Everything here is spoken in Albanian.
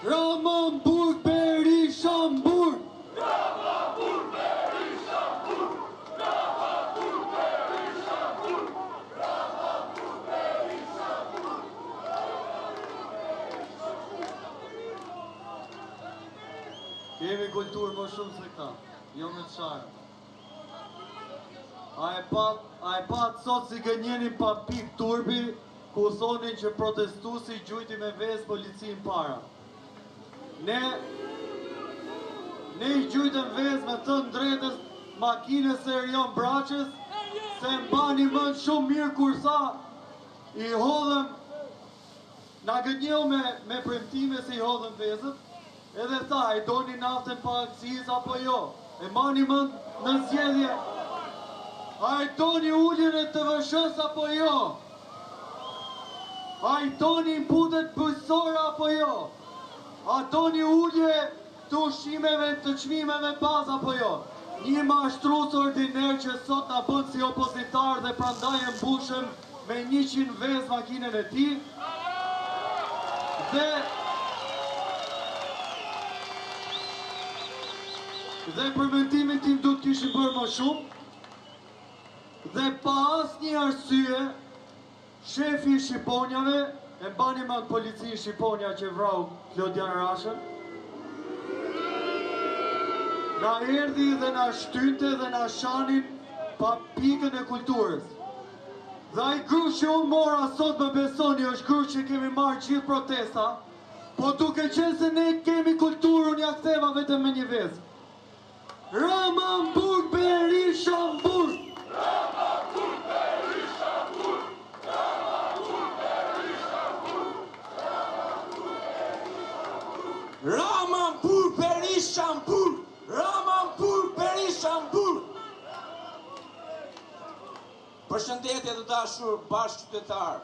Ramambur Berishambur. Ramambur Berishambur. Ramambur Berishambur. Ramambur Berishambur. Kemi kulturë më shumë se këta, jo me të sharë. A e pat sot si gënjenin pa pik turbi, ku thonin që protestusi gjujti me vezë policin para. Ne i gjujtëm vezë me të ndretës makines e Erion Braçës, se mbani mënd shumë mirë kur sa i hodhëm, na gënjeu me premtime se i hodhëm vezët, edhe tha, e doni naftën pa akciz apo jo? E mbani mënd në zgjedhje, a e doni ulljen e TVSH-s apo jo? A i doni imputet bujësore apo jo? A doni ullje të ushqimeve të çmimeve bazë apo jo? Një mashtrus ordiner që sot na bën si opozitar dhe prandaj e mbushëm me 100 vezë makinen e tij. Dhe për mendimin tim do të kishim bërë më shumë. Dhe pa asnjë arsye, shefi i Shqiponjave, e mbani me policinë Shqiponja që vrau Klodian Rashën, na erdhi dhe na shtynte dhe na shanin pa pikën e kulturës. Dhe ai gru që unë mora sot më besoni është gru që kemi marrë gjithë protesta, po duke qenë se ne kemi kulturë, unë ja ktheva vetëm me një vezë. Ramambur Berishambur. Ramambur Berishambur. Ramambur Berishambur. Ramambur Berishambur. Ramambur Berishambur. Përshëndetje të dashur bashkëqytetar.